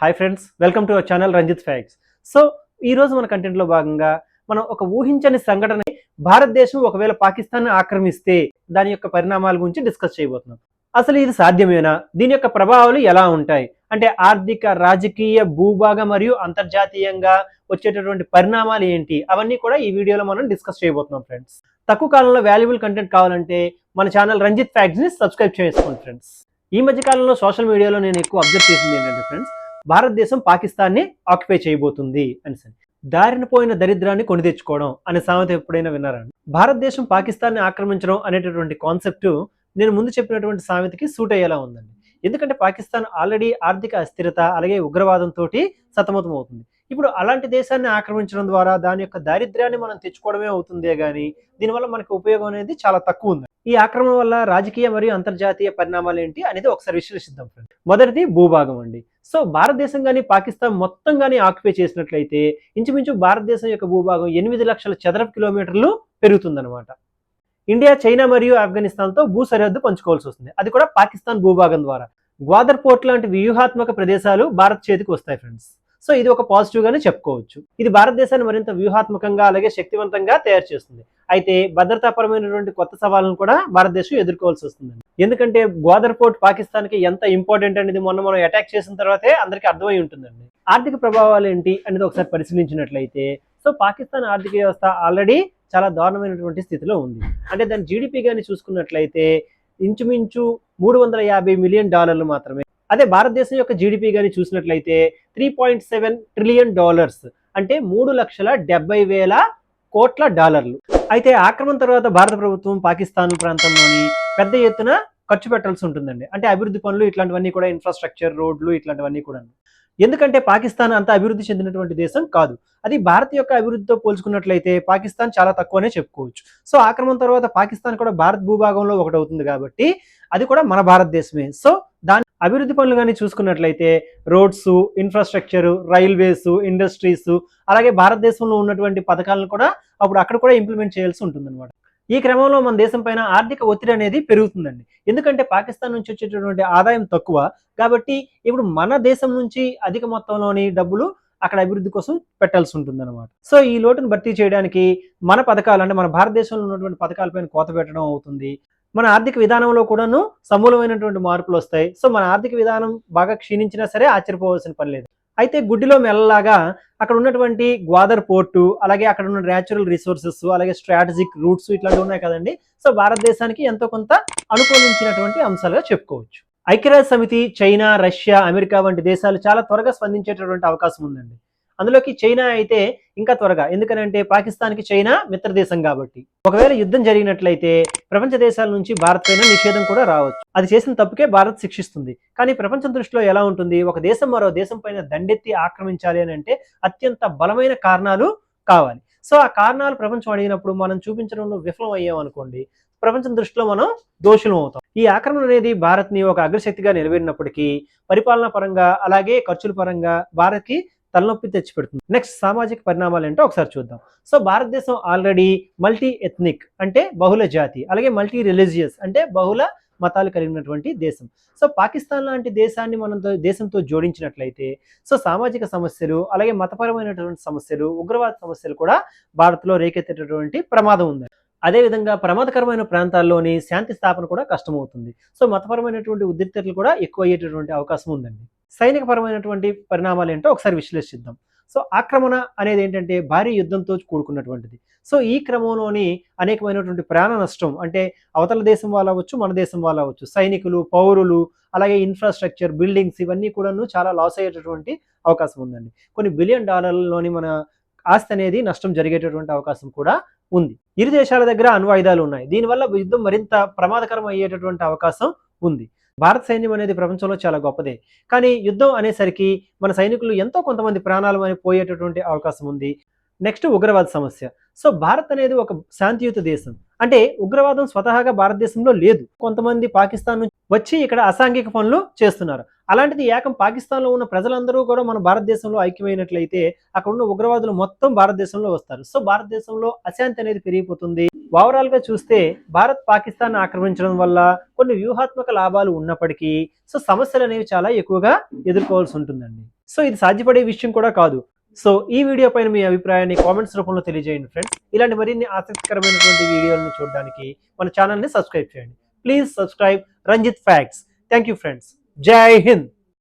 Hi friends, welcome to our channel Ranjith facts. So ఈ రోజు మన కంటెంట్లో భాగంగా మనం ఒక ఊహించని సంఘటన, భారతదేశం ఒకవేళ పాకిస్తాన్ ఆక్రమిస్తే దాని యొక్క పరిణామాల గురించి డిస్కస్ చేయబోతున్నాం. అసలు ఇది సాధ్యమేనా? దీని యొక్క ప్రభావాలు ఎలా ఉంటాయి? అంటే ఆర్థిక, రాజకీయ, భూభాగ మరియు అంతర్జాతీయంగా వచ్చేటటువంటి పరిణామాలు ఏంటి? అవన్నీ కూడా ఈ వీడియోలో మనం డిస్కస్ చేయబోతున్నాం ఫ్రెండ్స్. తక్కువ కాలంలో వాల్యుబుల్ కంటెంట్ కావాలంటే మన ఛానల్ రంజిత్ ఫ్యాక్ట్స్ని సబ్స్క్రైబ్ చేసుకోండి ఫ్రెండ్స్. ఈ మధ్య కాలంలో సోషల్ మీడియాలో నేను ఎక్కువ అబ్జర్వ్ చేసింది ఏంటంటే ఫ్రెండ్స్, భారతదేశం పాకిస్తాన్ని ఆక్యుపై చేయబోతుంది అని. దారిన పోయిన దరిద్రాన్ని కొని తెచ్చుకోవడం అనే సామెత ఎప్పుడైనా విన్నారండి? భారతదేశం పాకిస్తాన్ని ఆక్రమించడం అనేటటువంటి కాన్సెప్ట్ నేను ముందు చెప్పినటువంటి సామెతకి సూట్ అయ్యేలా ఉందండి. ఎందుకంటే పాకిస్తాన్ ఆల్రెడీ ఆర్థిక అస్థిరత అలాగే ఉగ్రవాదంతో సతమతం అవుతుంది. ఇప్పుడు అలాంటి దేశాన్ని ఆక్రమించడం ద్వారా దాని యొక్క దారిద్ర్యాన్ని మనం తెచ్చుకోవడమే అవుతుందే కానీ దీనివల్ల మనకు ఉపయోగం అనేది చాలా తక్కువ ఉంది. ఈ ఆక్రమణ వల్ల రాజకీయ మరియు అంతర్జాతీయ పరిణామాలు ఏంటి అనేది ఒకసారి విశ్లేషిద్దాం ఫ్రెండ్. మొదటిది భూభాగం అండి. సో భారతదేశం కానీ పాకిస్తాన్ మొత్తం కానీ ఆక్యుపై చేసినట్లయితే ఇంచుమించు భారతదేశం యొక్క భూభాగం 8 లక్షల చదరపు కిలోమీటర్లు పెరుగుతుందన్నమాట. ఇండియా, చైనా మరియు ఆఫ్ఘనిస్తాన్తో భూ సరిహద్దు పంచుకోవాల్సి వస్తుంది, అది కూడా పాకిస్తాన్ భూభాగం ద్వారా. గ్వాదర్ పోర్ట్ లాంటి వ్యూహాత్మక ప్రదేశాలు భారత్ చేతికి వస్తాయి ఫ్రెండ్స్. సో ఇది ఒక పాజిటివ్ గానే చెప్పుకోవచ్చు. ఇది భారతదేశాన్ని మరింత వ్యూహాత్మకంగా అలాగే శక్తివంతంగా తయారు చేస్తుంది. అయితే భద్రతాపరమైనటువంటి కొత్త సవాళ్ళను కూడా భారతదేశం ఎదుర్కోవాల్సి వస్తుందండి. ఎందుకంటే గ్వాదర్ పోర్ట్ పాకిస్తాన్ కి ఎంత ఇంపార్టెంట్ అనేది మొన్న మనం అటాక్ చేసిన తర్వాతే అందరికీ అర్థమై ఉంటుందండి. ఆర్థిక ప్రభావాలు ఏంటి అనేది ఒకసారి పరిశీలించినట్లయితే, సో పాకిస్తాన్ ఆర్థిక వ్యవస్థ ఆల్రెడీ చాలా దారుణమైనటువంటి స్థితిలో ఉంది. అంటే దాని జీడిపి కానీ చూసుకున్నట్లయితే ఇంచుమించు $350 మిలియన్ మాత్రమే. అదే భారతదేశం యొక్క జీడిపి కానీ చూసినట్లయితే $3.7 ట్రిలియన్, అంటే 3,70,000 కోట్ల డాలర్లు. అయితే ఆక్రమణ తర్వాత భారత ప్రభుత్వం పాకిస్తాన్ ప్రాంతంలోని పెద్ద ఎత్తున ఖర్చు పెట్టాల్సి ఉంటుందండి. అంటే అభివృద్ధి పనులు ఇట్లాంటివన్నీ కూడా, ఇన్ఫ్రాస్ట్రక్చర్, రోడ్లు ఇట్లాంటివన్నీ కూడా. ఎందుకంటే పాకిస్తాన్ అంత అభివృద్ధి చెందినటువంటి దేశం కాదు. అది భారత్ యొక్క అభివృద్ధితో పోల్చుకున్నట్లయితే పాకిస్తాన్ చాలా తక్కువనే చెప్పుకోవచ్చు. సో ఆక్రమణ తర్వాత పాకిస్తాన్ కూడా భారత్ భూభాగంలో ఒకటి అవుతుంది కాబట్టి అది కూడా మన భారతదేశమే. సో దాని అభివృద్ధి పనులు కానీ చూసుకున్నట్లయితే రోడ్స్, ఇన్ఫ్రాస్ట్రక్చర్, రైల్వేస్, ఇండస్ట్రీస్, అలాగే భారతదేశంలో ఉన్నటువంటి పథకాలను కూడా అప్పుడు అక్కడ కూడా ఇంప్లిమెంట్ చేయాల్సి ఉంటుంది అనమాట. ఈ క్రమంలో మన దేశం పైన ఆర్థిక ఒత్తిడి అనేది పెరుగుతుందండి. ఎందుకంటే పాకిస్తాన్ నుంచి వచ్చేటటువంటి ఆదాయం తక్కువ కాబట్టి ఇప్పుడు మన దేశం నుంచి అధిక మొత్తంలోని డబ్బులు అక్కడ అభివృద్ధి కోసం పెట్టాల్సి ఉంటుంది అనమాట. సో ఈ లోటును భర్తీ చేయడానికి మన పథకాలు, అంటే మన భారతదేశంలో ఉన్నటువంటి పథకాలపైన కోత పెట్టడం అవుతుంది. మన ఆర్థిక విధానంలో కూడాను సమూలమైనటువంటి మార్పులు వస్తాయి. సో మన ఆర్థిక విధానం బాగా క్షీణించినా సరే ఆశ్చర్యపోవాల్సిన పని లేదు. అయితే గుడ్డిలో మెల్లలాగా అక్కడ ఉన్నటువంటి గ్వాదర్ పోర్టు, అలాగే అక్కడ ఉన్న న్యాచురల్ రిసోర్సెస్, అలాగే స్ట్రాటజిక్ రూట్స్ ఇట్లాంటివి ఉన్నాయి కదండి. సో భారతదేశానికి ఎంతో కొంత అనుకూలించినటువంటి అంశాలుగా చెప్పుకోవచ్చు. ఐక్యరాజ్య సమితి, చైనా, రష్యా, అమెరికా వంటి దేశాలు చాలా త్వరగా స్పందించేటటువంటి అవకాశం ఉందండి. అందులోకి చైనా అయితే ఇంకా త్వరగా, ఎందుకనంటే పాకిస్తాన్కి చైనా మిత్ర దేశం కాబట్టి. ఒకవేళ యుద్ధం జరిగినట్లయితే ప్రపంచ దేశాల నుంచి భారత్ పైన నిషేధం కూడా రావచ్చు. అది చేసిన తప్పుకే భారత్ శిక్షిస్తుంది. కానీ ప్రపంచం దృష్టిలో ఎలా ఉంటుంది? ఒక దేశం మరో దేశం పైన దండెత్తి ఆక్రమించాలి అని అంటే అత్యంత బలమైన కారణాలు కావాలి. సో ఆ కారణాలు ప్రపంచం అడిగినప్పుడు మనం చూపించడంలో విఫలం అయ్యాం అనుకోండి, ప్రపంచం దృష్టిలో మనం దోషులం అవుతాం. ఈ ఆక్రమణ అనేది భారత్ని ఒక అగ్రశక్తిగా నిలబెట్టినప్పటికీ పరిపాలనా పరంగా అలాగే ఖర్చుల పరంగా భారత్కి తలనొప్పి తెచ్చిపెడుతుంది. నెక్స్ట్ సామాజిక పరిణామాలు ఏంటో ఒకసారి చూద్దాం. సో భారతదేశం ఆల్రెడీ మల్టీ ఎథ్నిక్ అంటే బహుళ జాతి, అలాగే మల్టీ రిలీజియస్ అంటే బహుళ మతాలు కలిగినటువంటి దేశం. సో పాకిస్తాన్ లాంటి దేశాన్ని మనం దేశంతో జోడించినట్లయితే సో సామాజిక సమస్యలు, అలాగే మతపరమైనటువంటి సమస్యలు, ఉగ్రవాద సమస్యలు కూడా భారత్లో రేకెత్తేటటువంటి ప్రమాదం ఉంది. అదేవిధంగా ప్రమాదకరమైన ప్రాంతాల్లోని శాంతి స్థాపన కూడా కష్టమవుతుంది. సో మతపరమైనటువంటి ఉద్రిక్తతలు కూడా ఎక్కువ అయ్యేటటువంటి అవకాశం ఉందండి. సైనికపరమైనటువంటి పరిణామాలు ఏంటో ఒకసారి విశ్లేషిద్దాం. సో ఆక్రమణ అనేది ఏంటంటే భారీ యుద్ధంతో కూడుకున్నటువంటిది. సో ఈ క్రమంలోని అనేకమైనటువంటి ప్రాణ నష్టం, అంటే అవతల దేశం వాళ్ళు అవ్వచ్చు, మన దేశం వాళ్ళు అవ్వచ్చు, సైనికులు, పౌరులు, అలాగే ఇన్ఫ్రాస్ట్రక్చర్, బిల్డింగ్స్ ఇవన్నీ కూడాను చాలా లాస్ అయ్యేటటువంటి అవకాశం ఉందండి. కొన్ని బిలియన్ డాలర్లలోని మన ఆస్తి అనేది నష్టం జరిగేటటువంటి అవకాశం కూడా ఉంది. ఇరు దేశాల దగ్గర అణ్వాయుధాలు ఉన్నాయి. దీనివల్ల యుద్ధం మరింత ప్రమాదకరం అయ్యేటటువంటి అవకాశం ఉంది. భారత సైన్యం అనేది ప్రపంచంలో చాలా గొప్పదే, కానీ యుద్ధం అనేసరికి మన సైనికులు ఎంతో కొంతమంది ప్రాణాలు అని పోయేటటువంటి అవకాశం ఉంది. నెక్స్ట్ ఉగ్రవాద సమస్య. సో భారత్ అనేది ఒక శాంతియుత దేశం, అంటే ఉగ్రవాదం స్వతహాగా భారతదేశంలో లేదు. కొంతమంది పాకిస్తాన్ నుంచి వచ్చి ఇక్కడ అసాంఘిక పనులు చేస్తున్నారు. అలాంటిది ఏకం పాకిస్తాన్లో ఉన్న ప్రజలందరూ కూడా మన భారతదేశంలో ఐక్యమైనట్లయితే అక్కడ ఉన్న ఉగ్రవాదులు మొత్తం భారతదేశంలో వస్తారు. సో భారతదేశంలో అశాంతి అనేది పెరిగిపోతుంది. ఓవరాల్ గా చూస్తే భారత్ పాకిస్తాన్ ఆక్రమించడం వల్ల కొన్ని వ్యూహాత్మక లాభాలు ఉన్నప్పటికీ సో సమస్యలు అనేవి చాలా ఎక్కువగా ఎదుర్కోవాల్సి ఉంటుందండి. సో ఇది సాధ్యపడే విషయం కూడా కాదు. సో ఈ వీడియో పైన మీ అభిప్రాయాన్ని కామెంట్స్ రూపంలో తెలియజేయండి ఫ్రెండ్స్. ఇలాంటి మరిన్ని ఆసక్తికరమైనటువంటి వీడియోలను చూడడానికి మన ఛానల్ని సబ్స్క్రైబ్ చేయండి. Please subscribe Ranjith facts. Thank you friends. Jai Hind.